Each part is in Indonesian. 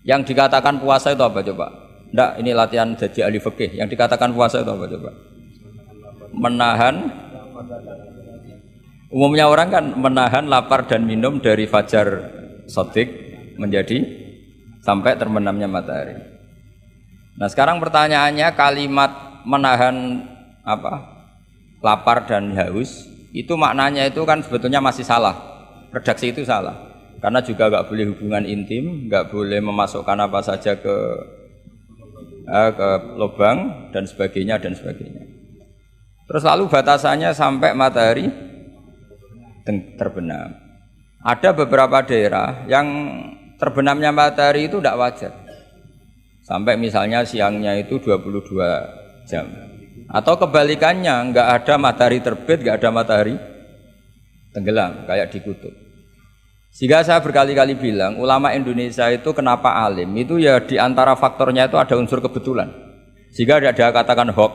Yang dikatakan puasa itu apa coba? Ndak, ini latihan jadi ahli fikih. Yang dikatakan puasa itu apa coba? Menahan. Umumnya orang kan menahan lapar dan minum dari fajar shadiq menjadi sampai terbenamnya matahari. Nah sekarang pertanyaannya, kalimat menahan apa? Lapar dan haus itu maknanya itu kan sebetulnya masih salah. Redaksi itu salah. Karena juga nggak boleh hubungan intim, nggak boleh memasukkan apa saja ke lubang dan sebagainya dan sebagainya. Terus lalu batasannya sampai matahari terbenam. Ada beberapa daerah yang terbenamnya matahari itu tidak wajar. Sampai misalnya siangnya itu 22 jam. Atau kebalikannya, nggak ada matahari terbit, nggak ada matahari tenggelam, kayak di kutub. Sehingga saya berkali-kali bilang, ulama Indonesia itu kenapa alim? Itu ya diantara faktornya itu ada unsur kebetulan. Sehingga ada katakan hoax.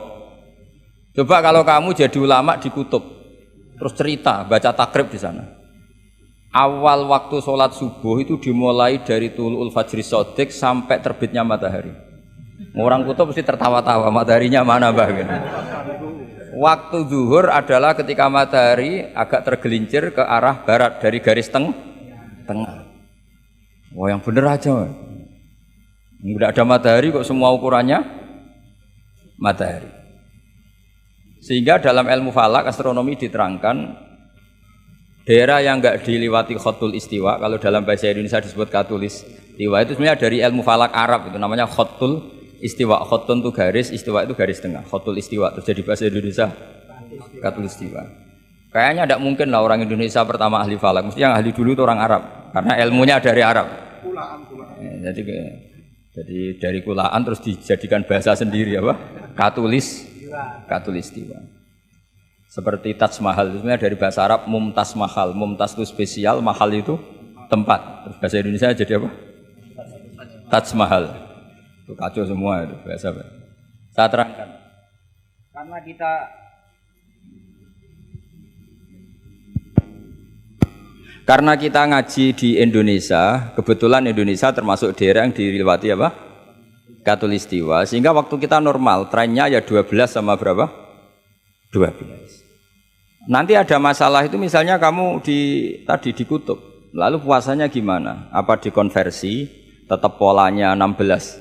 Coba kalau kamu jadi ulama di kutub, terus cerita, baca takrib di sana. Awal waktu sholat subuh itu dimulai dari tulul fajri shadiq sampai terbitnya matahari. Orang kutub mesti tertawa-tawa, mataharinya mana bah? Waktu zuhur adalah ketika matahari agak tergelincir ke arah barat dari garis tengah. Wah yang bener aja. Tidak ada matahari kok semua ukurannya matahari. Sehingga dalam ilmu falak astronomi diterangkan daerah yang enggak diliwati khotul istiwa, kalau dalam bahasa Indonesia disebut katul istiwa, itu sebenarnya dari ilmu falak Arab, itu namanya khotul istiwa. Khotun itu garis, istiwa itu garis tengah. Khotul istiwa terus jadi bahasa Indonesia katul istiwa. Kayaknya tidak mungkin lah orang Indonesia pertama ahli falak, mesti yang ahli dulu itu orang Arab, karena ilmunya dari Arab. Jadi dari kulaan terus dijadikan bahasa sendiri apa? Katulistiwa. Seperti Taj Mahal itu sebenarnya dari bahasa Arab mumtaz mahal. Mumtaz itu spesial, mahal itu tempat. Terus bahasa Indonesia jadi apa? Taj Mahal. Itu kacau semua itu bahasa. Saya terangkan. Karena kita ngaji di Indonesia, kebetulan Indonesia termasuk daerah yang dilewati apa? Katulistiwa. Sehingga waktu kita normal, trennya ya 12 sama berapa? 12. Nanti ada masalah itu misalnya kamu tadi di kutub, lalu puasanya gimana? Apa dikonversi, tetap polanya 16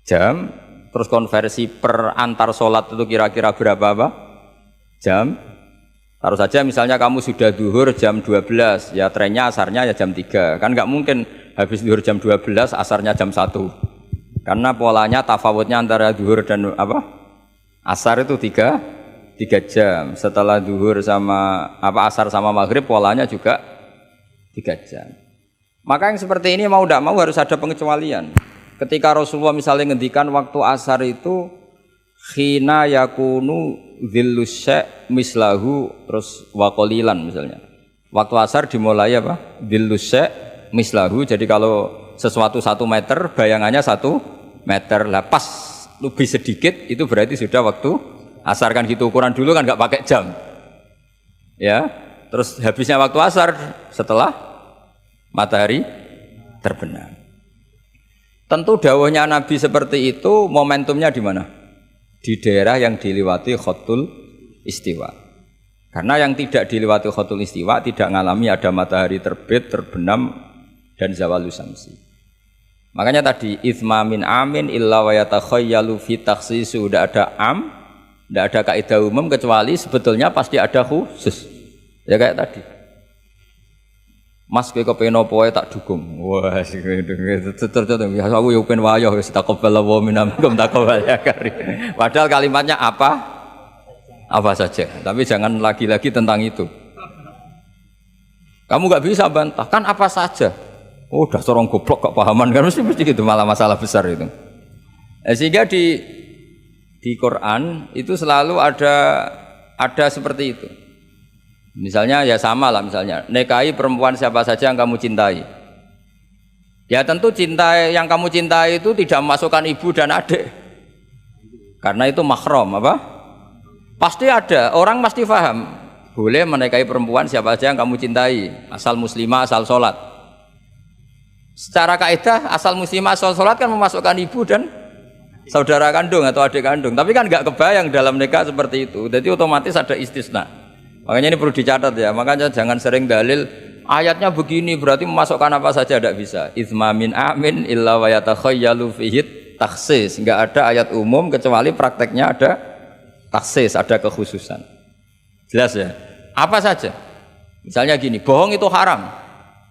jam, terus konversi per antar sholat itu kira-kira berapa apa? Jam? Taruh saja misalnya kamu sudah zuhur jam 12, ya trennya asarnya ya jam 3. Kan nggak mungkin habis zuhur jam 12, asarnya jam 1. Karena polanya tafawutnya antara zuhur dan apa? Asar itu 3 jam. Setelah zuhur sama asar sama maghrib polanya juga 3 jam. Maka yang seperti ini mau tidak mau harus ada pengecualian. Ketika Rasulullah misalnya ngendikan waktu asar itu khina yakunu dhillus syai' mislahu terus waqalilan misalnya. Waktu asar dimulai apa? Dhillus syai' mislahu. Jadi kalau sesuatu 1 meter bayangannya 1 meter. Lah pas lebih sedikit itu berarti sudah waktu asar. Kan gitu ukuran dulu kan nggak pakai jam. Ya. Terus habisnya waktu asar setelah matahari terbenam. Tentu dawuhnya Nabi seperti itu momentumnya di mana? Di daerah yang dilewati khotul istiwa. Karena yang tidak dilewati khotul istiwa tidak ngalami ada matahari terbit, terbenam dan zawalu samsi. Makanya tadi itsma min amin illa wa yatakhayyalu fi takhsis, sudah ada am, tidak ada kaidah umum kecuali sebetulnya pasti ada khusus. Ya kayak tadi. Mas kowe kepen opo wae tak dukung. Wah, terus aku yo pengen wayo wis taqabbal wa minkum taqabbal ya kari. Padahal kalimatnya apa saja. Tapi jangan lagi-lagi tentang itu. Kamu nggak bisa bantah, kan apa saja. Oh, udah sorong goblok gak pahaman kan mesti gitu, malah masalah besar itu. Sehingga di Quran itu selalu ada seperti itu. Misalnya ya sama lah, misalnya nikahi perempuan siapa saja yang kamu cintai. Ya tentu cinta yang kamu cintai itu tidak memasukkan ibu dan adik, karena itu mahram apa? Pasti ada, orang pasti paham. Boleh menikahi perempuan siapa saja yang kamu cintai, asal muslimah, asal sholat. Secara kaidah asal muslimah asal sholat kan memasukkan ibu dan saudara kandung atau adik kandung. Tapi kan nggak kebayang dalam nikah seperti itu. Jadi otomatis ada istisna. Makanya ini perlu dicatat ya. Makanya jangan sering dalil ayatnya begini berarti memasukkan apa saja, tidak bisa. Itsma min amin illa wa yatakhayyalu fihi takhsis. Nggak ada ayat umum kecuali prakteknya ada takhsis, ada kekhususan. Jelas ya? Apa saja? Misalnya gini, bohong itu haram.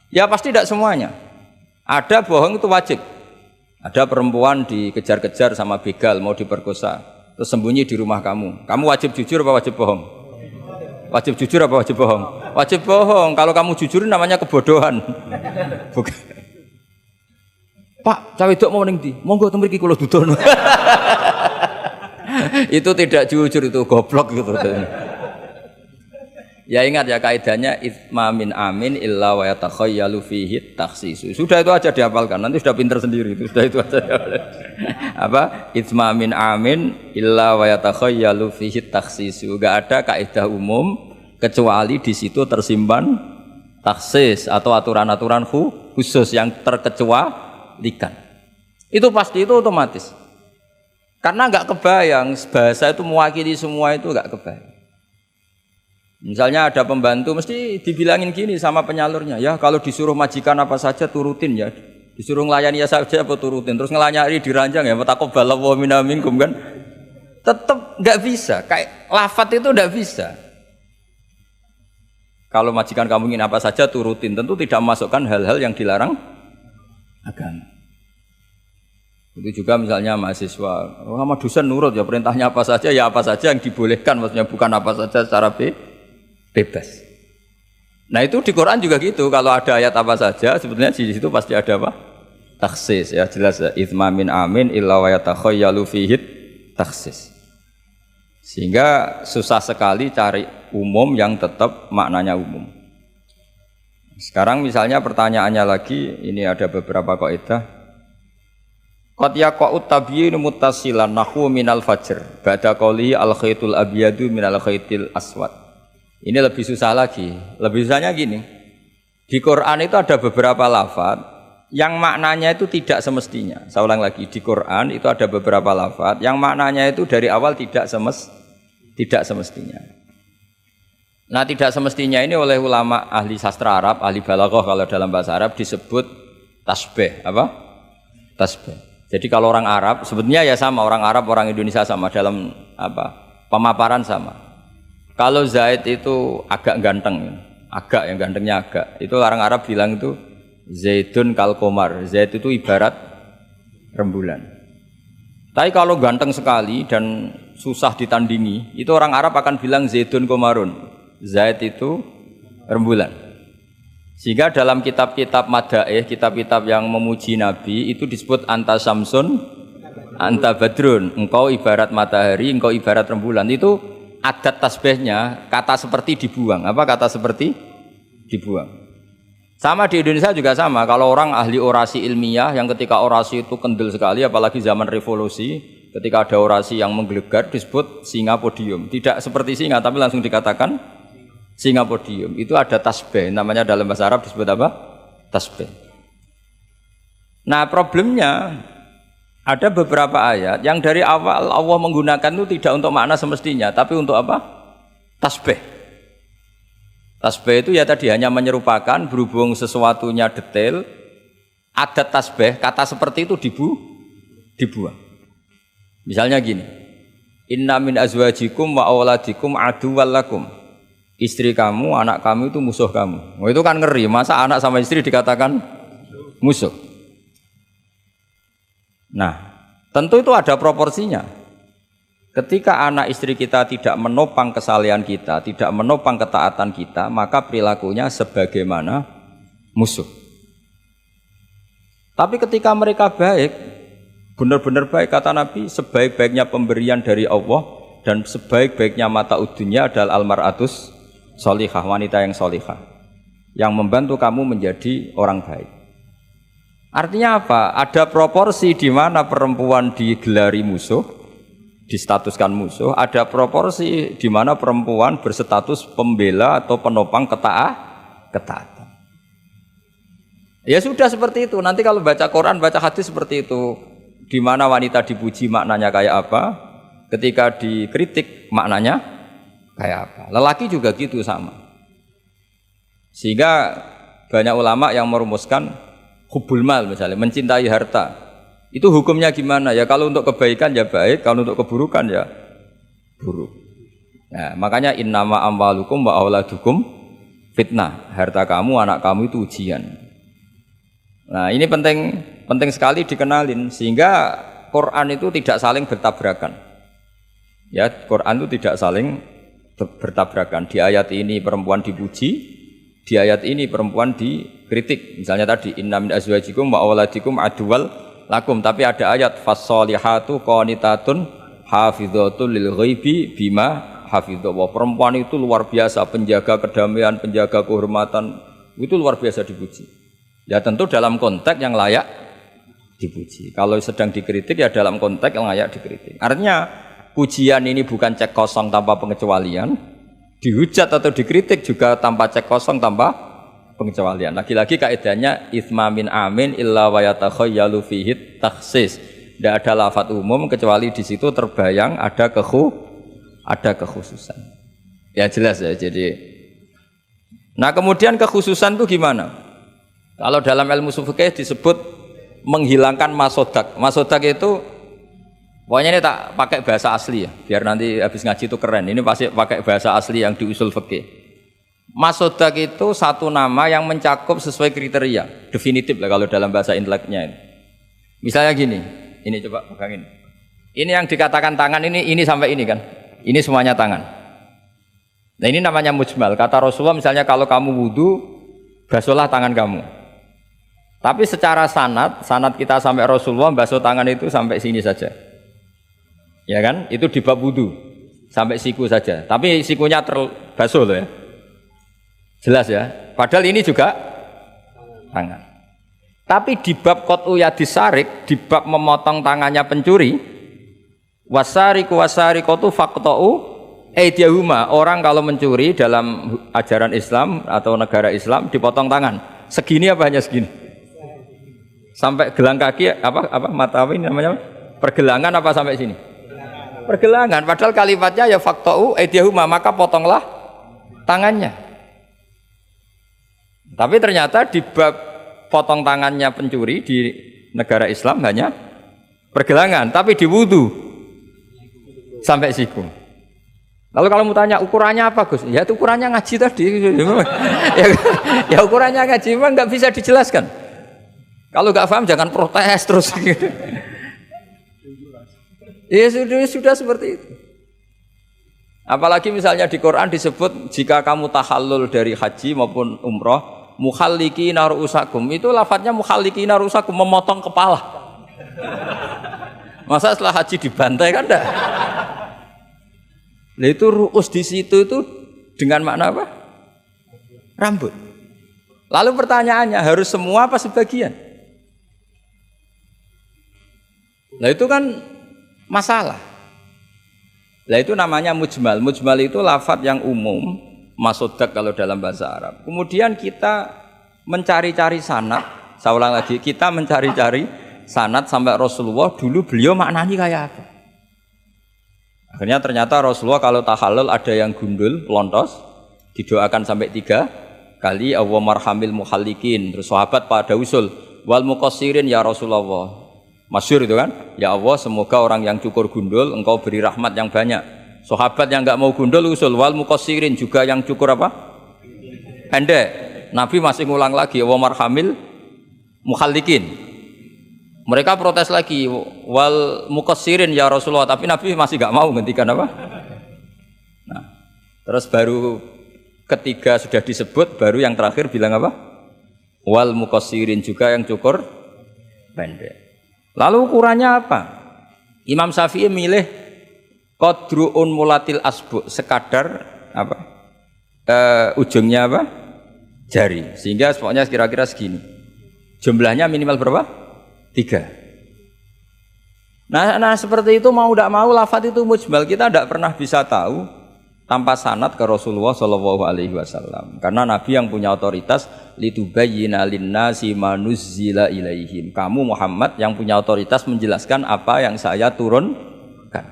Ya pasti tidak semuanya. Ada bohong itu wajib. Ada perempuan dikejar-kejar sama begal mau diperkosa, terus sembunyi di rumah kamu. Kamu wajib jujur apa wajib bohong? Wajib jujur apa wajib bohong? Wajib bohong. Kalau kamu jujur namanya kebodohan. Bukan. Pak, cawe dok mau ning ndi? Monggo teng mriki kula dudono. Itu tidak jujur, itu goblok gitu. Ya ingat ya kaidahnya itsma min amin illa wa yatakhayyalu fihi takhsis. Sudah itu aja dihafalkan. Nanti sudah pinter sendiri itu. Sudah itu aja. Apa? Itsma min amin illa wa yatakhayyalu fihi takhsis. Enggak ada kaidah umum kecuali di situ tersimpan takhsis atau aturan-aturan khusus yang terkecualikan. Itu pasti, itu otomatis. Karena enggak kebayang bahasa itu mewakili semua, itu enggak kebayang. Misalnya ada pembantu mesti dibilangin gini sama penyalurnya, ya kalau disuruh majikan apa saja turutin ya, disuruh ngelayani ya saja apa turutin, terus ngelayani diranjang ya taqabbalallahu minna minkum kan, tetap nggak bisa, kayak lafat itu nggak bisa. Kalau majikan kamu ingin apa saja turutin, tentu tidak memasukkan hal-hal yang dilarang agama. Itu juga misalnya mahasiswa, sama dosen nurut ya perintahnya apa saja ya apa saja yang dibolehkan, maksudnya bukan apa saja secara bebas. Nah itu di Quran juga gitu. Kalau ada ayat apa saja, sebetulnya di situ pasti ada apa? Takhsis ya, jelas ya. Itsma min amin illa wa yatakhayyalu fihi takhsis. Sehingga susah sekali cari umum yang tetap maknanya umum. Sekarang misalnya pertanyaannya lagi, ini ada beberapa kaidah. Qad yaqa'u tabyinu muttasilan nahwu minal fajr ba'da qawli al khaitul abyadu minal khaitil aswad. Ini lebih susah lagi. Lebih susahnya gini. Di Quran itu ada beberapa lafaz yang maknanya itu tidak semestinya. Saya ulang lagi, di Quran itu ada beberapa lafaz yang maknanya itu dari awal tidak semestinya. Nah, tidak semestinya ini oleh ulama ahli sastra Arab, ahli balaghah kalau dalam bahasa Arab disebut tasbih. Apa? Tasbih. Jadi kalau orang Arab sebetulnya ya sama, orang Arab, orang Indonesia sama dalam apa? Pemaparan sama. Kalau Zaid itu agak ganteng, agak yang gantengnya agak, itu orang Arab bilang itu Zaidun kal komar. Zaid itu ibarat rembulan. Tapi kalau ganteng sekali dan susah ditandingi, itu orang Arab akan bilang Zaidun komarun. Zaid itu rembulan. Sehingga dalam kitab-kitab madaih, kitab-kitab yang memuji Nabi itu disebut anta samsun, anta badrun. Engkau ibarat matahari, engkau ibarat rembulan. Itu adat tasbihnya kata seperti dibuang. Apa kata seperti dibuang? Sama di Indonesia juga sama. Kalau orang ahli orasi ilmiah yang ketika orasi itu kendel sekali, apalagi zaman revolusi, ketika ada orasi yang menggelegar disebut singa podium. Tidak seperti singa tapi langsung dikatakan singa podium. Itu ada tasbih, namanya dalam bahasa Arab disebut apa? Tasbih. Nah problemnya ada beberapa ayat yang dari awal Allah menggunakan itu tidak untuk makna semestinya, tapi untuk apa? Tasbih. Tasbih itu ya tadi hanya menyerupakan, berhubung sesuatunya detail, adat tasbih, kata seperti itu dibuang. Misalnya gini, inna min azwajikum wa auladikum aduwwal lakum. Istri kamu, anak kamu itu musuh kamu. Oh, itu kan ngeri, masa anak sama istri dikatakan musuh? Nah, tentu itu ada proporsinya. Ketika anak istri kita tidak menopang kesalehan kita, tidak menopang ketaatan kita, maka perilakunya sebagaimana musuh. Tapi ketika mereka baik, benar-benar baik, kata Nabi, sebaik-baiknya pemberian dari Allah dan sebaik-baiknya mata udunya adalah almar'atus sholihah, wanita yang sholihah, yang membantu kamu menjadi orang baik. Artinya apa? Ada proporsi di mana perempuan digelari musuh, distatuskan musuh, ada proporsi di mana perempuan berstatus pembela atau penopang ketaatan. Ya sudah seperti itu. Nanti kalau baca Quran, baca hadis seperti itu. Di mana wanita dipuji maknanya kayak apa, ketika dikritik maknanya kayak apa. Lelaki juga gitu sama. Sehingga banyak ulama yang merumuskan hubbul mal misalnya, mencintai harta. Itu hukumnya gimana? Ya kalau untuk kebaikan ya baik, kalau untuk keburukan ya buruk. Nah, makanya innama amwalukum wa auladukum fitnah. Harta kamu, anak kamu itu ujian. Nah, ini penting sekali dikenalin sehingga Quran itu tidak saling bertabrakan. Ya, Quran itu tidak saling bertabrakan. Di ayat ini perempuan dipuji, di ayat ini perempuan dikritik. Misalnya tadi inna min azwajikum wa auladikum aduwal lakum, tapi ada ayat fassolihatu qanitatun hafidhatul lil ghaibi bima hafidha. Perempuan itu luar biasa, penjaga kedamaian, penjaga kehormatan, itu luar biasa dipuji. Ya tentu dalam konteks yang layak dipuji. Kalau sedang dikritik ya dalam konteks yang layak dikritik. Artinya pujian ini bukan cek kosong tanpa pengecualian, dihujat atau dikritik juga tanpa cek kosong tanpa pengecualian. Lagi-lagi kaidahnya itsma min amin illa wa yatakhayyalu fihi takhsis. Tidak ada lafaz umum kecuali di situ terbayang ada kekhususan. Ya jelas ya. Jadi, nah kemudian kekhususan itu gimana? Kalau dalam ilmu fikih disebut menghilangkan masodak. Masodak itu, pokoknya ini tak pakai bahasa asli ya, biar nanti habis ngaji itu keren. Ini pasti pakai bahasa asli yang di usul fikih. Masodak itu satu nama yang mencakup sesuai kriteria, definitif lah kalau dalam bahasa inteleknya. Misalnya gini, ini coba pegangin. Ini yang dikatakan tangan ini sampai ini kan. Ini semuanya tangan. Nah ini namanya mujmal. Kata Rasulullah misalnya kalau kamu wudu, basuhlah tangan kamu. Tapi secara sanad kita sampai Rasulullah basuh tangan itu sampai sini saja. Ya kan? Itu di bab wudu. Sampai siku saja. Tapi sikunya terbasuh loh ya. Jelas ya. Padahal ini juga tangan. Tapi di bab qat'u yadis sarik, di bab memotong tangannya pencuri, wasariqatu faqta'u aydiyahuma. Orang kalau mencuri dalam ajaran Islam atau negara Islam dipotong tangan. Segini apa hanya segini? Sampai gelang kaki apa mata apa ini namanya? Pergelangan apa sampai sini? Pergelangan. Padahal kalimatnya ya faqta'u aydiyahuma, maka potonglah tangannya. Tapi ternyata di bab potong tangannya pencuri di negara Islam hanya pergelangan, tapi di wudu sampai siku. Lalu kalau mau tanya ukurannya apa Gus? Ya itu ukurannya ngaji tadi. Ya ukurannya ngaji memang nggak bisa dijelaskan. Kalau nggak paham jangan protes terus. Ya sudah seperti itu. Apalagi misalnya di Quran disebut jika kamu tahallul dari haji maupun umroh, mukhalliki narusakum, itu lafadznya mukhalliki narusakum, memotong kepala. Masa setelah haji dibantai kan enggak? Nah itu ru'us di situ itu dengan makna apa? Rambut. Lalu pertanyaannya harus semua apa sebagian? Nah itu kan masalah. Nah itu namanya mujmal. Mujmal itu lafadz yang umum, masodak kalau dalam bahasa Arab. Kemudian kita mencari-cari sanad. Saya ulang lagi, kita mencari-cari sanad sampai Rasulullah dulu beliau maknanya kayak apa. Akhirnya ternyata Rasulullah kalau tahallul ada yang gundul, pelontos, didoakan sampai 3 kali, Allahumma marhamil muhallikin. Terus sahabat pada usul, wal muqassirin ya Rasulullah. Masyhur itu kan, ya Allah semoga orang yang cukur gundul engkau beri rahmat yang banyak. Sahabat yang enggak mau gundul usul wal muqassirin, juga yang cukur apa? Pendek. Nabi masih ngulang lagi, wa marhamil muhallikin. Mereka protes lagi, wal muqassirin ya Rasulullah, tapi Nabi masih enggak mau gantikan apa? Nah, terus baru ketiga sudah disebut, baru yang terakhir bilang apa? Wal muqassirin, juga yang cukur pendek. Lalu ukurannya apa? Imam Syafi'i milih qadru'un mulatil asbu, sekadar apa? Ujungnya apa? Jari. Sehingga pokoknya kira-kira segini. Jumlahnya minimal berapa? 3. Nah seperti itu mau tidak mau lafadz itu mujmal. Kita tidak pernah bisa tahu tanpa sanad ke Rasulullah Shallallahu Alaihi Wasallam. Karena Nabi yang punya otoritas litubayyina linnasi ma nuzzila ilaihim. Kamu Muhammad yang punya otoritas menjelaskan apa yang saya turunkan.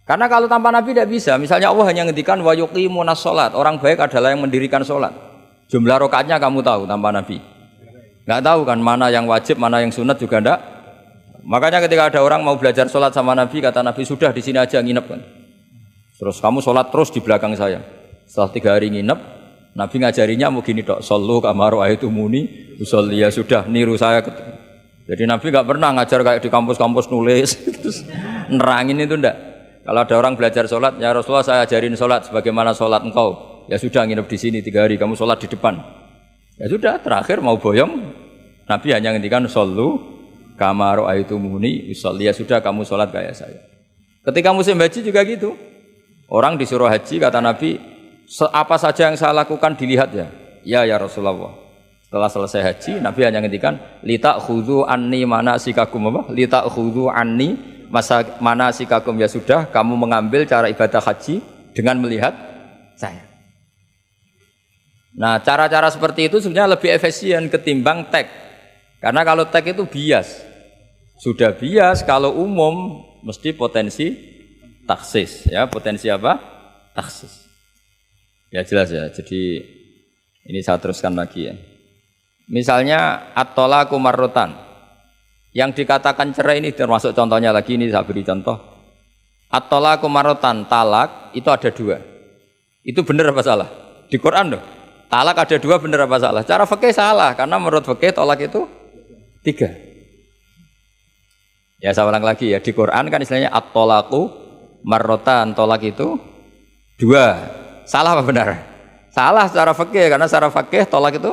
Karena kalau tanpa Nabi tidak bisa. Misalnya Allah hanya ngendikan wa yuqimunas shalat. Orang baik adalah yang mendirikan sholat. Jumlah rakaatnya kamu tahu tanpa Nabi. Nggak tahu kan mana yang wajib, mana yang sunat juga enggak. Makanya ketika ada orang mau belajar sholat sama Nabi, kata Nabi sudah di sini aja nginep kan. Terus kamu sholat terus di belakang saya. Setelah 3 hari nginep, Nabi ngajarinya mau gini dok, sallu kama ra'aitumuni usolli, ya sudah niru saya. Jadi Nabi nggak pernah ngajar kayak di kampus-kampus nulis, terus nerangin itu ndak. Kalau ada orang belajar sholat, ya Rasulullah saya ajarin sholat sebagaimana sholat engkau. Ya sudah nginep di sini 3 hari, kamu sholat di depan. Ya sudah, terakhir mau boyong, Nabi hanya ngendikan sallu kama ra'aitumuni usolli, ya sudah kamu sholat kayak saya. Ketika musim haji juga gitu. Orang disuruh haji, kata Nabi, apa saja yang saya lakukan dilihat ya. Ya Rasulullah. Setelah selesai haji, Nabi hanya ngendikan litakhudhu anni manasikakum apa? Litakhudhu anni manasikakum, ya sudah kamu mengambil cara ibadah haji dengan melihat saya. Nah, cara-cara seperti itu sebenarnya lebih efisien ketimbang tag. Karena kalau tag itu bias. Sudah bias, kalau umum mesti potensi taksis, ya potensi apa? Taksis. Ya jelas ya. Jadi ini saya teruskan lagi ya. Misalnya at-talaqu marratan. Yang dikatakan cerai ini termasuk contohnya lagi, ini saya beri contoh. At-talaqu marratan, talak itu ada 2. Itu benar apa salah? Di Quran loh. Talak ada 2, benar apa salah? Cara fikih salah karena menurut fikih talak itu 3. Ya saya ulang lagi ya, di Quran kan istilahnya at-talaqu marrotan, tolak itu 2. Salah apa benar? Salah secara fikih, karena secara fikih tolak itu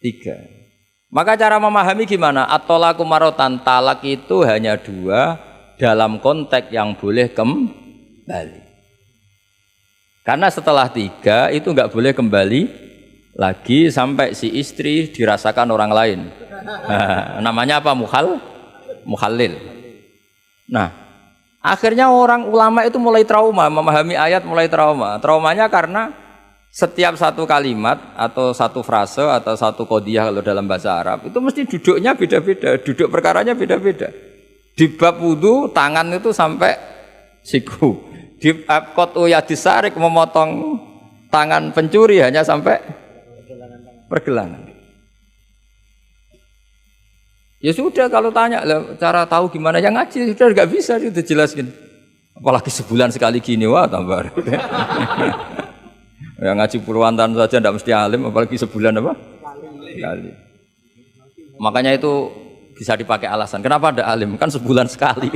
3. Maka cara memahami gimana? At-tolaku marrotan, talak itu hanya 2 dalam konteks yang boleh kembali. Karena setelah 3 itu nggak boleh kembali lagi sampai si istri dirasakan orang lain. Nah, namanya apa? Muhallil. Nah, akhirnya orang ulama itu mulai trauma, memahami ayat mulai trauma. Traumanya karena setiap satu kalimat atau satu frase atau satu qadhiyah kalau dalam bahasa Arab itu mesti duduknya beda-beda, duduk perkaranya beda-beda. Di bab wudu tangan itu sampai siku. Di bab qat'u yadis sarik memotong tangan pencuri hanya sampai pergelangan. Ya sudah, kalau tanya cara tahu gimana yang ngaji sudah nggak bisa itu jelaskan. Apalagi sebulan sekali gini, wah tambah. Yang ngaji puluhan tahun saja tidak mesti alim, apalagi sebulan apa? Sekali. Makanya itu bisa dipakai alasan. Kenapa ada alim? Kan sebulan sekali.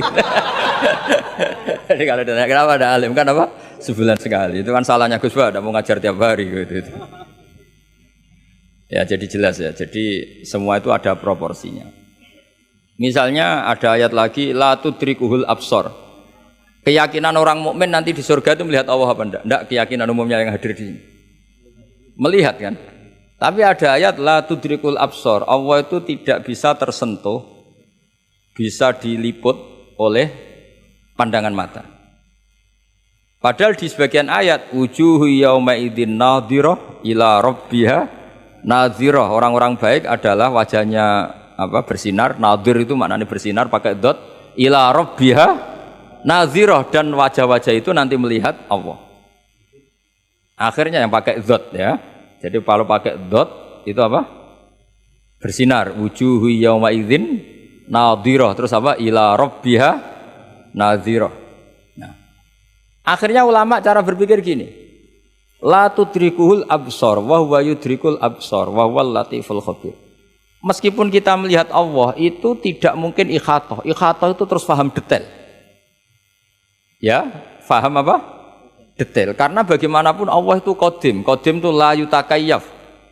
Jadi kalau ditanya kenapa ada alim, kan apa? Sebulan sekali. Itu kan salahnya Gus Ba, tidak mau ngajar tiap hari gitu. Ya jadi jelas ya. Jadi semua itu ada proporsinya. Misalnya ada ayat lagi la tudrikuhul absor. Keyakinan orang mukmin nanti di surga itu melihat Allah apa enggak? Enggak, keyakinan umumnya yang hadir di sini. Melihat kan? Tapi ada ayat la tudrikul absor. Allah itu tidak bisa tersentuh, bisa diliput oleh pandangan mata. Padahal di sebagian ayat wujuhu yauma idzin nadhirah ila rabbiha nadhirah. Orang-orang baik adalah wajahnya apa bersinar, nadhir itu maknanya bersinar pakai dot, ila rabbiha nadhirah, dan wajah-wajah itu nanti melihat Allah. Akhirnya yang pakai dot ya. Jadi kalau pakai dot itu apa? Bersinar, wujuhu yauma idzin nadhirah, terus apa? Ila rabbiha nadhirah. Nah, akhirnya ulama cara berpikir gini. La tudrikuhul absor wa huwa yudrikul absor wa huwal latiful khabir. Meskipun kita melihat Allah itu tidak mungkin ikhatoh. Ikhatoh itu terus paham detail. Ya, paham apa? Detail. Karena bagaimanapun Allah itu qadim. Qadim itu la yutakayyaf.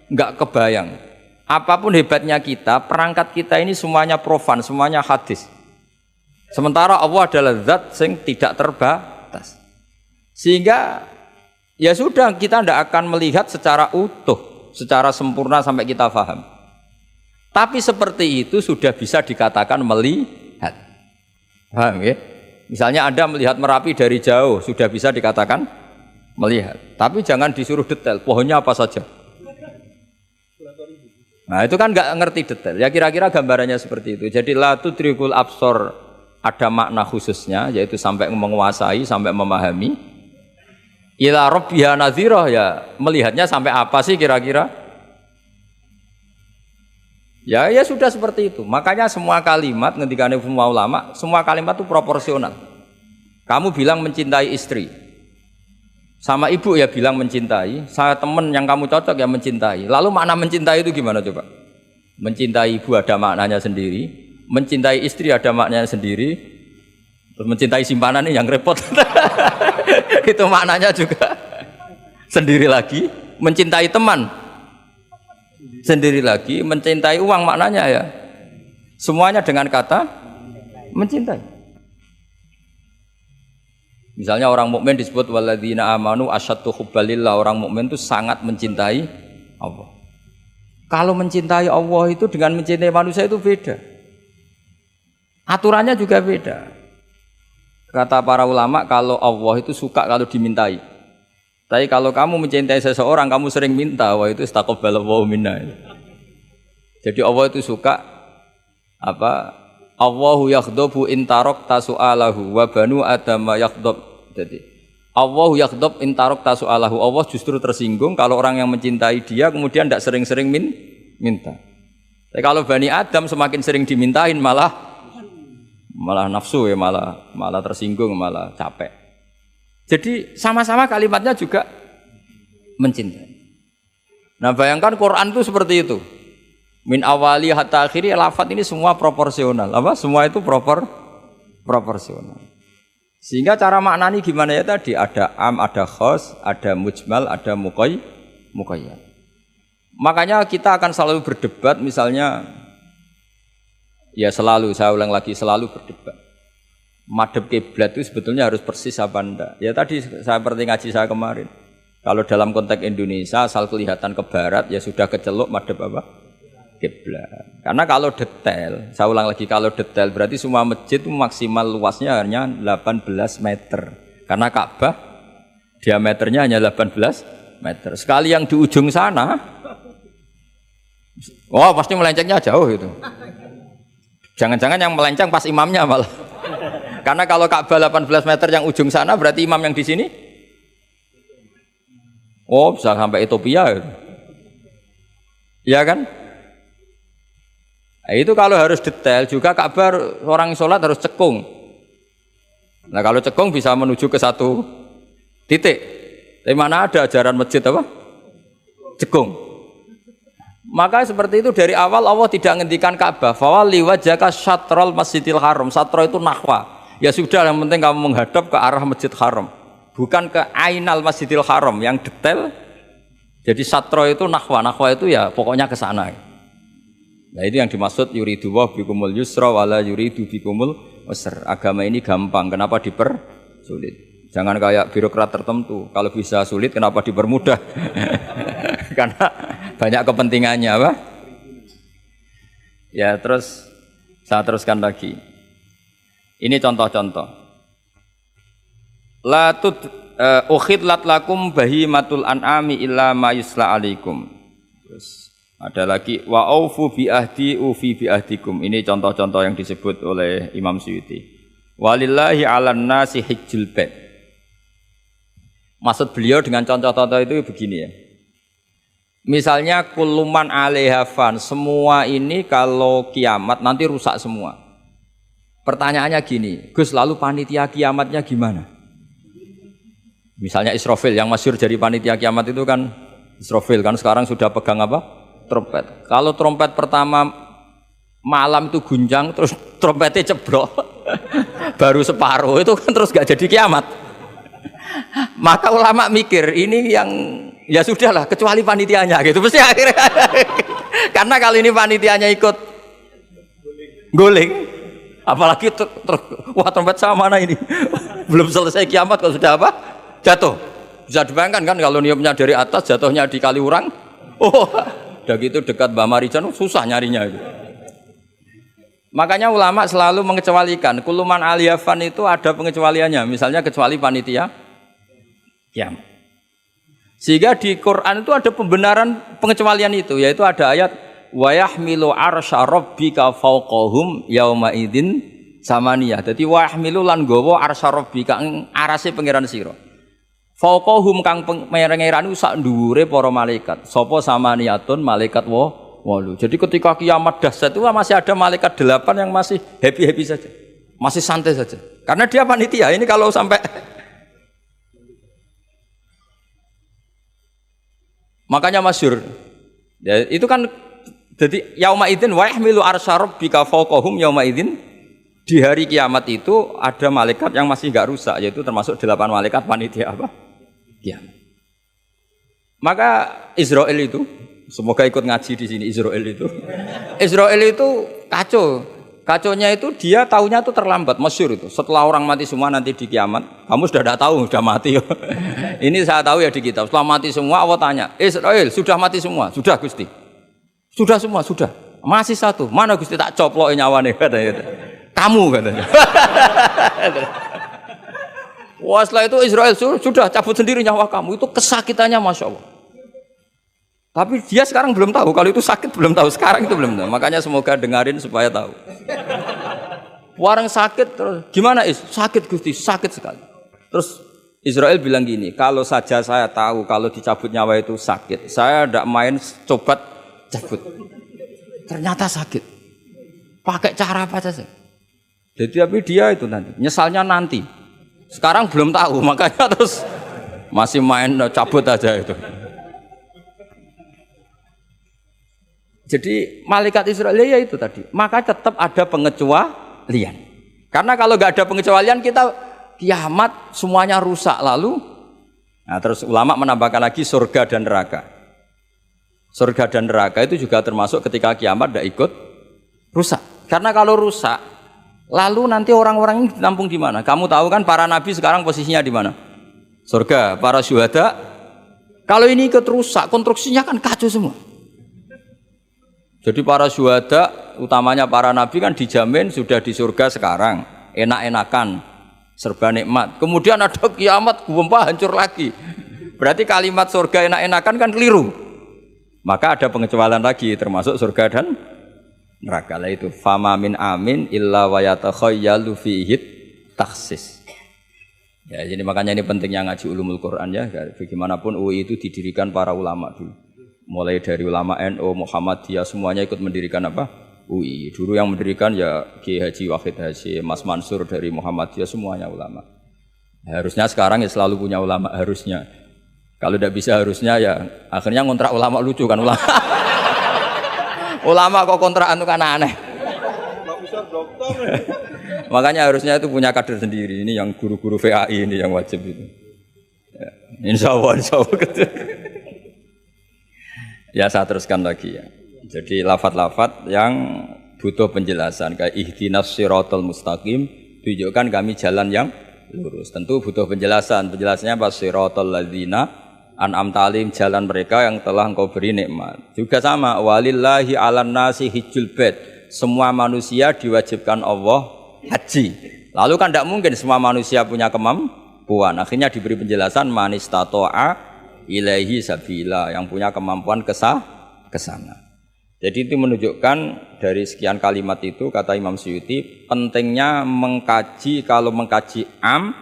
Enggak kebayang. Apapun hebatnya kita, perangkat kita ini semuanya profan, semuanya hadis. Sementara Allah adalah zat yang tidak terbatas. Sehingga ya sudah, kita tidak akan melihat secara utuh, secara sempurna sampai kita paham. Tapi seperti itu sudah bisa dikatakan melihat. Paham ya? Misalnya Anda melihat Merapi dari jauh, sudah bisa dikatakan Melihat. Tapi jangan disuruh detail, pohonnya apa saja. Nah itu kan nggak ngerti detail. Ya kira-kira gambarannya seperti itu. Jadi la tudrikul absor ada makna khususnya, yaitu sampai menguasai, sampai memahami. Ila rabbiha nadhirah, ya melihatnya sampai apa sih kira-kira? Ya sudah seperti itu. Makanya semua kalimat ngendikane ulama, semua kalimat itu proporsional. Kamu bilang mencintai istri, sama ibu ya bilang mencintai, saya teman yang kamu cocok ya mencintai. Lalu makna mencintai itu gimana coba? Mencintai ibu ada maknanya sendiri, mencintai istri ada maknanya sendiri, terus mencintai simpanan ini yang repot. Itu maknanya juga sendiri lagi. Mencintai teman sendiri lagi, mencintai uang maknanya ya semuanya dengan kata mencintai. Misalnya orang mukmin disebut walladzina amanu asyaddu hubbalillah, orang mukmin itu sangat mencintai Allah. Kalau mencintai Allah itu dengan mencintai manusia itu beda. Aturannya juga beda. Kata para ulama kalau Allah itu suka kalau dimintai. Tapi kalau kamu mencintai seseorang kamu sering minta, wah itu istaqabbalallahu minna. Jadi Allah itu suka apa? Allahu yaghdabu in tarakta su'alahu wa banu adama yaghdab. Jadi Allahu yaghdabu in tarakta su'alahu. Allah justru tersinggung kalau orang yang mencintai dia kemudian tidak sering-sering minta. Tapi kalau Bani Adam semakin sering dimintain malah nafsu ya, malah tersinggung, malah capek. Jadi sama-sama kalimatnya juga mencintai. Nah bayangkan Quran itu seperti itu. Min awali hatta akhiri, lafaz ini semua proporsional. Apa? Semua itu proporsional. Sehingga cara maknani gimana ya tadi? Ada am, ada khos, ada mujmal, ada muqayyad. Makanya kita akan selalu berdebat, misalnya ya selalu, saya ulang lagi, selalu berdebat. Madhab kiblat itu sebetulnya harus persis apa enggak? Ya tadi saya seperti ngaji saya kemarin. Kalau dalam konteks Indonesia asal kelihatan ke barat ya sudah keceluk madhab apa? Kiblat. Karena kalau detail, saya ulang lagi, kalau detail berarti semua masjid itu maksimal luasnya hanya 18 meter. Karena Ka'bah diameternya hanya 18 meter. Sekali yang di ujung sana, wah pasti melencengnya jauh itu. Jangan-jangan yang melenceng pas imamnya malah. Karena kalau Ka'bah 18 meter yang ujung sana berarti imam yang di sini, oh bisa sampai Ethiopia. Iya kan? Nah, itu kalau harus detail juga Ka'bah orang sholat harus cekung. Nah kalau cekung bisa menuju ke satu titik. Tapi mana ada ajaran masjid apa? Cekung. Maka seperti itu dari awal Allah tidak menghentikan Ka'bah. Fawalli wajhaka syatrul masjidil haram. Satra itu nahwa. Ya sudah yang penting kamu menghadap ke arah masjid haram. Bukan ke ainal masjidil haram yang detail. Jadi satra itu nahwa. Nahwa itu ya pokoknya ke sana. Nah itu yang dimaksud yuridu wa bikumul yusra wala yuridu bikumul usra. Agama ini gampang, kenapa dipersulit? Jangan kayak birokrat tertentu, kalau bisa sulit kenapa dipermudah? Karena banyak kepentingannya apa? Ya terus saya teruskan lagi. Ini contoh-contoh. La tud ukhidlat lakum bahimatul an'ami illa ma yusla alaikum. Terus ada lagi wa aufu bi ahdi ufi bi ahdikum. Ini contoh-contoh yang disebut oleh Imam Suyuti. Walillahi 'alan nasi hijjul bait. Maksud beliau dengan contoh-contoh itu begini ya. Misalnya kulluman 'alaiha fan, semua ini kalau kiamat nanti rusak semua. Pertanyaannya gini, Gus lalu panitia kiamatnya gimana? Misalnya Israfil yang masyhur jadi panitia kiamat itu kan Israfil kan sekarang sudah pegang apa? Trompet. Kalau trompet pertama malam itu gunjang terus trompetnya ceblok baru separuh itu kan terus gak jadi kiamat. Maka ulama mikir ini yang ya sudahlah kecuali panitianya gitu mesti akhirnya. Karena kalau ini panitianya ikut guling apalagi wah trompet sama mana ini belum selesai kiamat kalau sudah apa jatuh. Bisa dibayangkan kan kalau niupnya dari atas jatuhnya di Kaliurang. Oh udah gitu dekat Mbak Marijan susah nyarinya itu. Makanya ulama selalu mengecualikan kuluman aliyafan itu ada pengecualiannya. Misalnya kecuali panitia kiamat. Sehingga di Quran itu ada pembenaran pengecualian itu, yaitu ada ayat wa yahmilu arsya rabbika fawqahum yauma idzin samaniyah. Dadi wa yahmilu lan gawa arsya rabbika ing arase pangeran sira. Fawqahum kang pangeran sak dhuwure para malaikat. Sapa samaniyatun malaikat walu. Jadi ketika kiamat dahsyat itu masih ada malaikat 8 yang masih happy-happy saja. Masih santai saja. Karena dia panitia. Ini kalau sampai makanya masyhur. Ya, itu kan jadi yauma idzin wa yahmilu arsya rabbika fawqahum yauma idzin. Di hari kiamat itu ada malaikat yang masih enggak rusak, yaitu termasuk 8 malaikat panitia apa? Kiamat. Maka Israel itu, semoga ikut ngaji di sini Israel itu. Israel itu kacau. Kacaunya itu dia tahunya itu terlambat, masyhur itu. Setelah orang mati semua nanti di kiamat, kamu sudah tidak tahu, sudah mati. Ini saya tahu ya di kitab. Setelah mati semua, Allah tanya, Israel sudah mati semua? Sudah Gusti. Sudah semua, sudah. Masih satu. Mana Gusti tak coplokin nyawane katanya. Kamu katanya. Wah setelah itu Israel sudah cabut sendiri nyawa kamu. Itu kesakitannya Masya Allah. Tapi dia sekarang belum tahu, kalau itu sakit belum tahu, sekarang itu belum tahu. Makanya semoga dengarin supaya tahu. Warang sakit terus, gimana sakit Gusti, sakit sekali. Terus Israel bilang gini, kalau saja saya tahu kalau dicabut nyawa itu sakit, saya tidak main coba cabut. Ternyata sakit. Pakai cara apa saja. Jadi tapi dia itu nanti, nyesalnya nanti. Sekarang belum tahu, makanya terus masih main cabut aja itu. Jadi malaikat Israel ya itu tadi. Maka tetap ada pengecualian. Karena kalau nggak ada pengecualian kita kiamat semuanya rusak lalu. Nah, terus ulama menambahkan lagi surga dan neraka. Surga dan neraka itu juga termasuk ketika kiamat tidak ikut rusak. Karena kalau rusak, lalu nanti orang-orang ini ditampung di mana? Kamu tahu kan para nabi sekarang posisinya di mana? Surga. Para syuhada. Kalau ini ikut rusak, konstruksinya kan kacau semua. Jadi para syuhada, utamanya para nabi kan dijamin sudah di surga sekarang, enak-enakan, serba nikmat. Kemudian ada kiamat, gempa hancur lagi. Berarti kalimat surga enak-enakan kan keliru. Maka ada pengecualian lagi, termasuk surga dan neraka. Lah itu fama min amin illa wa yatakhayyalu fihi takhsis. Ya, jadi makanya ini pentingnya ngaji ulumul Quran ya. Bagaimanapun UI itu didirikan para ulama dulu. Mulai dari ulama NU, Muhammadiyah semuanya ikut mendirikan apa? UI. Dulu yang mendirikan ya Ki Haji Wahid Hasyim, Mas Mansur dari Muhammadiyah semuanya ulama. Harusnya sekarang ya selalu punya ulama harusnya. Kalau tidak bisa harusnya ya akhirnya ngontrak ulama lucu kan ulama. Ulama kok kontrakan itu kan aneh. Makanya harusnya itu punya kader sendiri. Ini yang guru-guru VAI ini yang wajib itu. Ya, insya Allah. Ya saya teruskan lagi ya. Jadi lafadz-lafadz yang butuh penjelasan kayak ihdinas siratal mustaqim, tunjukkan kami jalan yang lurus. Tentu butuh penjelasan. Penjelasannya apa? Siratal ladzina an'amta 'alaihim, jalan mereka yang telah Engkau beri nikmat. Juga sama walillahi 'alan nasi hijjul bait. Semua manusia diwajibkan Allah haji. Lalu kan tidak mungkin semua manusia punya kemampuan. Akhirnya diberi penjelasan manistata'a ilaihi sabila, yang punya kemampuan ke sana. Jadi itu menunjukkan dari sekian kalimat itu kata Imam Suyuti pentingnya mengkaji, kalau mengkaji am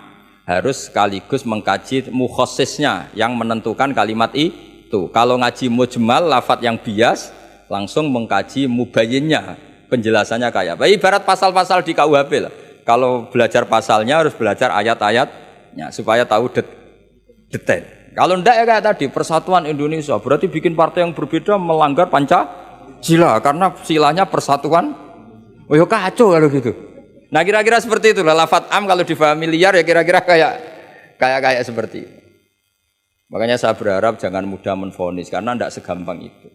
harus sekaligus mengkaji mukhassisnya yang menentukan kalimat itu. Kalau ngaji mujmal lafadz yang bias langsung mengkaji mubayyinnya, penjelasannya kayak apa. Ibarat pasal-pasal di KUHP lah. Kalau belajar pasalnya harus belajar ayat-ayatnya supaya tahu detail. Kalau enggak ya kayak tadi persatuan Indonesia berarti bikin partai yang berbeda melanggar Pancasila karena silanya persatuan. Oh ya kacau kalau gitu. Nah kira-kira seperti itulah lafadz am kalau difahami liar ya kira-kira kayak seperti itu. Makanya saya berharap jangan mudah menvonis karena enggak segampang itu.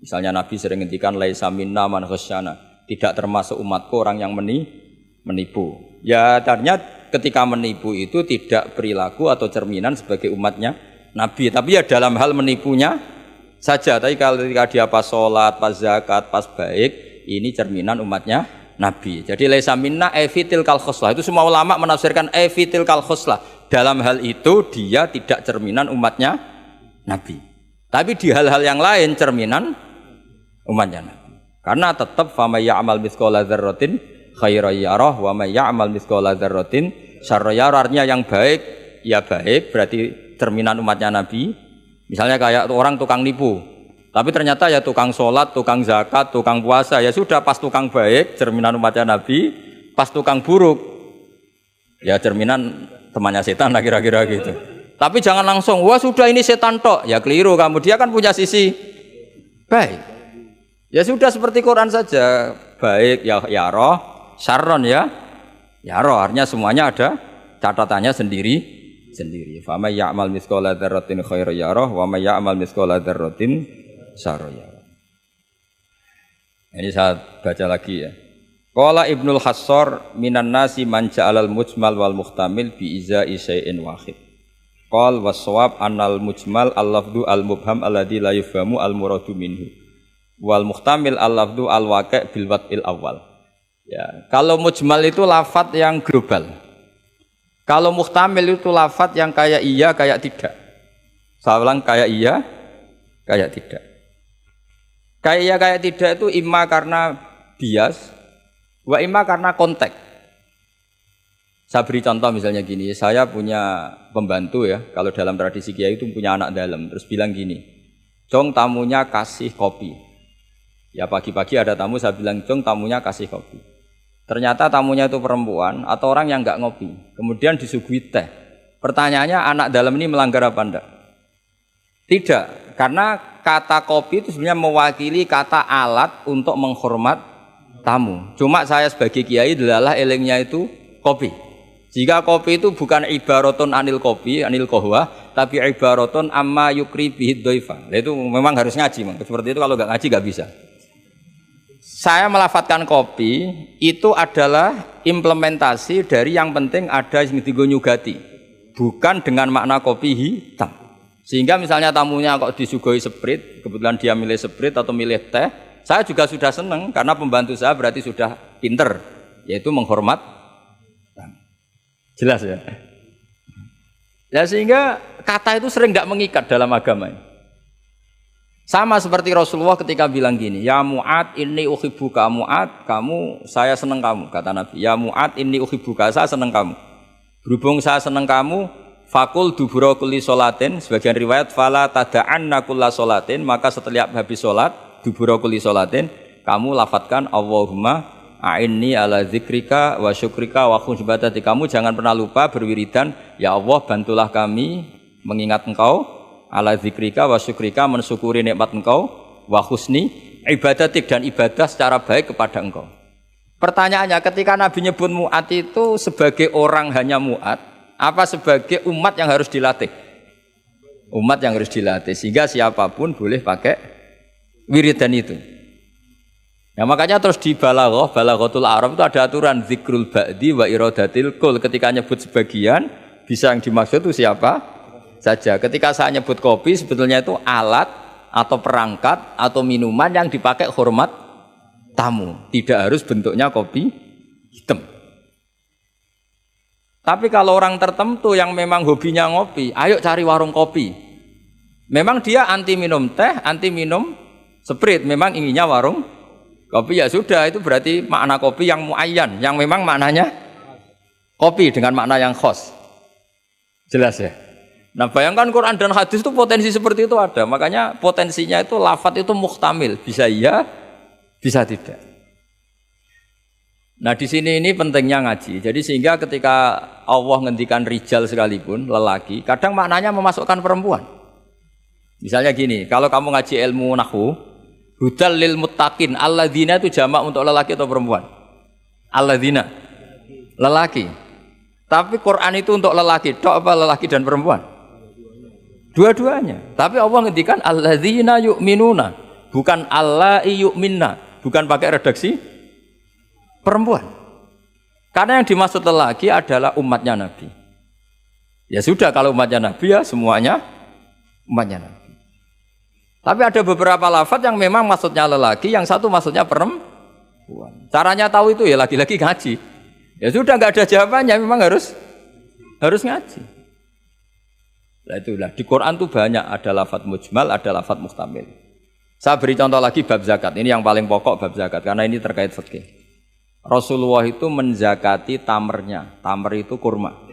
Misalnya Nabi sering ngendikan laisa minna man khasyana, tidak termasuk umatku orang yang menipu. Ya ternyata ketika menipu itu tidak perilaku atau cerminan sebagai umatnya Nabi, tapi ya dalam hal menipunya saja. Tapi kalau ketika dia pas sholat, pas zakat, pas baik, ini cerminan umatnya Nabi. Jadi laisa minna evitil kal khoslah. Itu semua ulama menafsirkan evitil kal khoslah. Dalam hal itu dia tidak cerminan umatnya Nabi. Tapi di hal-hal yang lain cerminan umatnya Nabi. Karena tetap famay ya'mal mithqala dzarratin khairan yarah wa may ya'mal mithqala dzarratin syarran yarah. Artinya yang baik ya baik, berarti cerminan umatnya Nabi. Misalnya kayak orang tukang nipu, tapi ternyata ya tukang sholat, tukang zakat, tukang puasa, ya sudah pas tukang baik cerminan umatnya Nabi, pas tukang buruk ya cerminan temannya setan lah kira-kira gitu. Tapi jangan langsung wah sudah ini setan tok, ya keliru kamu, dia kan punya sisi baik. Ya sudah seperti Quran saja, baik ya roh, syarron ya roh, artinya semuanya ada catatannya sendiri. Fa may ya'mal mithqala dzarratin khairan yarah wa may ya'mal mithqala dzarratin syarran yarah. Ini saya baca lagi ya. Qala Ibnul Hassar minan nasi man ja'alal mujmal wal muhtamil bi izai syai'in wahid. Qal was-shawab annal mujmal al-lafdhu al-mubham alladhi la yufhamu al-muradu minhu. Wal muhtamil al-lafdhu al-waqi' bil wad'il awal. Ya, kalau mujmal itu lafadz yang global. Kalau muhtamil itu lafadz yang kayak iya, kayak tidak. Saya ulang, kayak iya, kayak tidak. Kayak iya, kayak tidak itu imma karena bias, wa imma karena konteks. Saya beri contoh misalnya gini, saya punya pembantu ya, kalau dalam tradisi kiai itu punya anak dalam, terus bilang gini, Jong tamunya kasih kopi. Ya pagi-pagi ada tamu, saya bilang Jong tamunya kasih kopi. Ternyata tamunya itu perempuan atau orang yang enggak ngopi. Kemudian disuguhi teh. Pertanyaannya anak dalam ini melanggar apa enggak? Tidak, karena kata kopi itu sebenarnya mewakili kata alat untuk menghormat tamu. Cuma saya sebagai kiai adalah elingnya itu kopi. Jika kopi itu bukan ibaratun anil kopi, anil kohwa, tapi ibaratun amma yukri bihid doifa. Itu memang harus ngaji. Seperti itu kalau enggak ngaji enggak bisa. Saya melafatkan kopi itu adalah implementasi dari yang penting ada yang nyugati, bukan dengan makna kopi hitam. Sehingga misalnya tamunya kok disuguhi sprit, kebetulan dia milih sprit atau milih teh, saya juga sudah senang karena pembantu saya berarti sudah pinter, yaitu menghormat. Jelas ya. Ya sehingga kata itu sering tidak mengikat dalam agama ini. Sama seperti Rasulullah ketika bilang gini, ya Mu'ad inni uhibbuka, Mu'ad kamu, saya senang kamu, kata Nabi. Ya Mu'ad inni uhibbuka, saya senang kamu. Berhubung saya senang kamu, fakul dubura kulli sholatin, sebagian riwayat fala tada'anna kulla sholatin, maka setelah habis sholat dubura kulli sholatin, kamu lafadzkan Allahumma a'inni ala zikrika wa syukrika wa husni ibadati. Kamu jangan pernah lupa berwiridan, ya Allah bantulah kami mengingat Engkau, ala zikrika wa syukrika, mensyukuri nikmat Engkau, wa husni ibadatik, dan ibadah secara baik kepada Engkau. Pertanyaannya, ketika Nabi nyebut Mu'ad itu sebagai orang hanya Mu'ad, apa sebagai umat yang harus dilatih? Umat yang harus dilatih, sehingga siapapun boleh pakai wiridan itu. Ya makanya terus di balaghatul Arab itu ada aturan zikrul ba'di wa iradatil kul. Ketika nyebut sebagian, bisa yang dimaksud itu siapa saja. Ketika saya nyebut kopi, sebetulnya itu alat atau perangkat atau minuman yang dipakai hormat tamu. Tidak harus bentuknya kopi hitam. Tapi kalau orang tertentu yang memang hobinya ngopi, ayo cari warung kopi. Memang dia anti minum teh, anti minum sprit, memang inginnya warung kopi, ya sudah, itu berarti makna kopi yang muayyan, yang memang maknanya kopi dengan makna yang khos. Jelas ya? Nah bayangkan Quran dan hadis itu potensi seperti itu ada. Makanya potensinya itu lafadz itu muhtamil, bisa iya, bisa tidak. Nah di sini ini pentingnya ngaji. Jadi sehingga ketika Allah ngendikan rijal sekalipun, lelaki, kadang maknanya memasukkan perempuan. Misalnya gini, kalau kamu ngaji ilmu nahwu, hudal lil muttaqin, alladzina itu jamak untuk lelaki atau perempuan? Alladzina, lelaki. Tapi Quran itu untuk lelaki, tok apa lelaki dan perempuan? Dua-duanya. Tapi Allah ngendikan alladzina yu'minuna, bukan allai yu'minna, bukan pakai redaksi perempuan. Karena yang dimaksud lelaki adalah umatnya Nabi. Ya sudah, kalau umatnya Nabi ya semuanya umatnya Nabi. Tapi ada beberapa lafaz yang memang maksudnya lelaki, yang satu maksudnya perempuan. Caranya tahu itu ya lagi-lagi ngaji. Ya sudah, nggak ada jawabannya, memang harus ngaji. Nah itulah di Quran tuh banyak ada lafadz mujmal, ada lafadz muhtamil. Saya beri contoh lagi bab zakat. Ini yang paling pokok bab zakat karena ini terkait fikih. Rasulullah itu menzakati tamernya. Tamer itu kurma.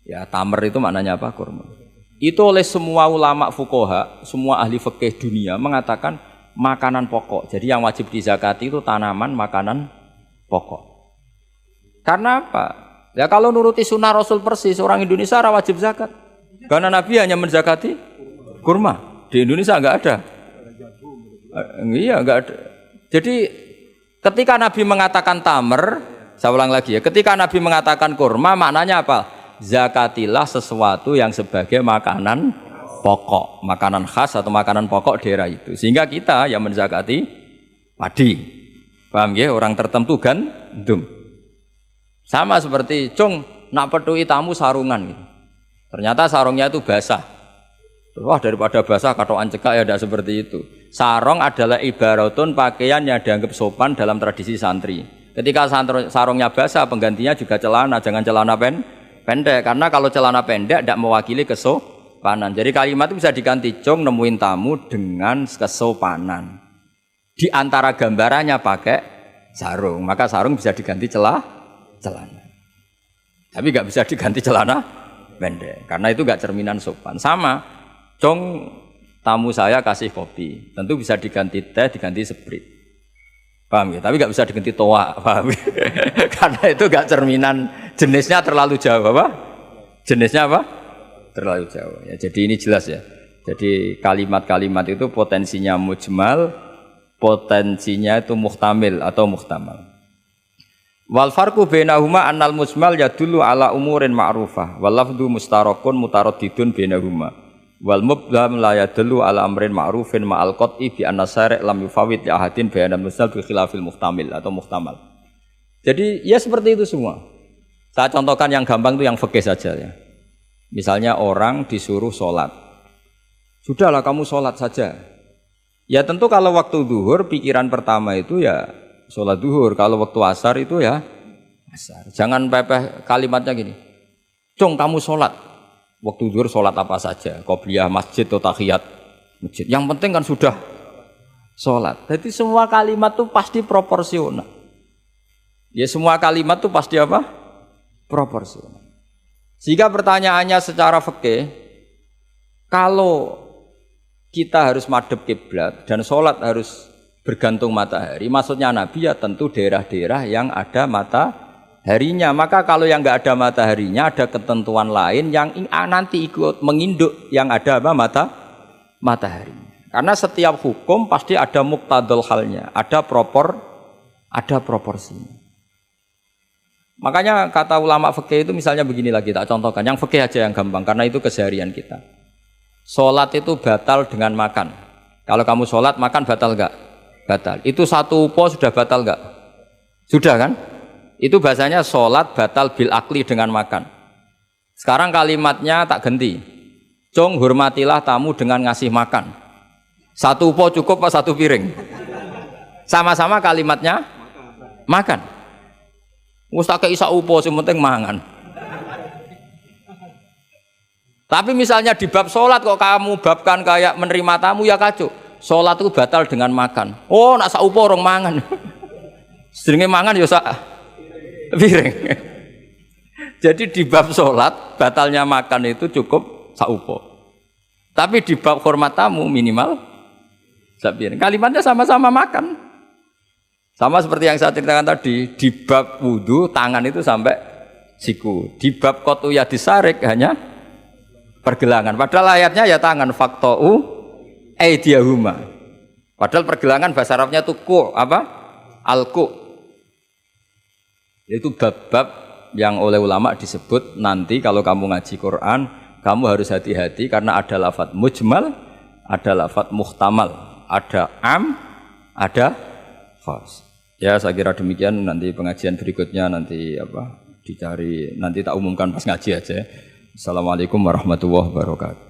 Ya, tamer itu maknanya apa? Kurma. Itu oleh semua ulama fuqaha, semua ahli fikih dunia mengatakan makanan pokok. Jadi yang wajib dizakati itu tanaman makanan pokok. Karena apa? Ya kalau nuruti sunnah Rasul persis, orang Indonesia wajib zakat. Karena Nabi hanya menzakati kurma. Di Indonesia enggak ada. Iya, enggak ada. Jadi ketika Nabi mengatakan tamer, saya ulang lagi ya. Ketika Nabi mengatakan kurma, maknanya apa? Zakatilah sesuatu yang sebagai makanan pokok, makanan khas atau makanan pokok daerah itu. Sehingga kita yang menzakati padi. Paham ya? Orang tertentu gandum. Sama seperti cung nak pedui tamu sarungan gitu. Ternyata sarungnya itu basah. Wah daripada basah katokan cekak ya tidak seperti itu. Sarung adalah ibaratun pakaian yang dianggap sopan dalam tradisi santri. Ketika sarungnya basah penggantinya juga celana, jangan celana pendek. Karena kalau celana pendek tidak mewakili kesopanan. Jadi kalimat itu bisa diganti cung nemuin tamu dengan kesopanan. Di antara gambarannya pakai sarung, maka sarung bisa diganti celana. Tapi nggak bisa diganti celana pendek karena itu nggak cerminan sopan. Sama cung tamu saya kasih kopi tentu bisa diganti teh, diganti sprit, paham ya? Tapi nggak bisa diganti toa, paham ya? Karena itu nggak cerminan, jenisnya terlalu jauh. Apa jenisnya apa terlalu jauh ya. Jadi ini jelas ya, jadi kalimat-kalimat itu potensinya mujmal, potensinya itu muhtamil atau muhtamal. Wal farqu bainahuma annal mujmal yadullu ala umurin ma'rufah wal lafdhu mustarakun mutaraddidun bainahuma wal mubham la yadullu ala amrin ma'rufin ma'al qat'i bi anna syari' lam yufawwid li ahadin bainal mujmal bi khilafil muhtamil atau muhtamal. Jadi ya seperti itu semua. Saya contohkan yang gampang itu yang fikih saja ya. Misalnya orang disuruh sholat. Sudahlah kamu sholat saja. Ya tentu kalau waktu zuhur pikiran pertama itu ya sholat duhur, kalau waktu asar itu ya asar. Jangan pepeh kalimatnya gini. Cung kamu sholat. Waktu duhur sholat apa saja, qobliyah masjid atau tahiyat masjid. Yang penting kan sudah sholat. Jadi semua kalimat itu pasti proporsional. Ya semua kalimat itu pasti apa? Proporsional. Jika pertanyaannya secara fikih, kalau kita harus madhep kiblat dan sholat harus bergantung matahari, maksudnya Nabi ya tentu daerah-daerah yang ada mataharinya. Maka kalau yang nggak ada mataharinya ada ketentuan lain yang nanti ikut menginduk yang ada apa matahari. Karena setiap hukum pasti ada muqtadul halnya, ada proporsinya. Makanya kata ulama fikih itu misalnya begini lagi, tak contohkan yang fikih aja yang gampang karena itu keseharian kita. Sholat itu batal dengan makan. Kalau kamu sholat makan batal nggak? Batal. Itu satu upo sudah batal enggak? Sudah kan? Itu bahasanya sholat batal bil akli dengan makan. Sekarang kalimatnya tak ganti. Cung hormatilah tamu dengan ngasih makan. Satu upo cukup apa satu piring? Sama-sama kalimatnya makan. Mustake isa upo sing penting mangan. Tapi misalnya di bab sholat kok kamu babkan kayak menerima tamu ya kacau. Sholat itu batal dengan makan. Oh, nak saupo orang mangan. Sedenge mangan ya sak piring. Jadi di bab sholat batalnya makan itu cukup saupo. Tapi di bab hormat tamu minimal sak piring. Kalimatnya sama-sama makan. Sama seperti yang saya ceritakan tadi, di bab wudu tangan itu sampai siku. Di bab kotu ya disarik hanya pergelangan. Padahal ayatnya ya tangan faktou aidiyahuma. Padahal pergelangan bahasa Arabnya itu ku apa? Al-ku. Itu bab-bab yang oleh ulama disebut nanti kalau kamu ngaji Quran, kamu harus hati-hati karena ada lafadz mujmal, ada lafadz muhtamal, ada am, ada khas. Ya saya kira demikian, nanti pengajian berikutnya nanti apa dicari, nanti tak umumkan pas ngaji aja. Assalamualaikum warahmatullahi wabarakatuh.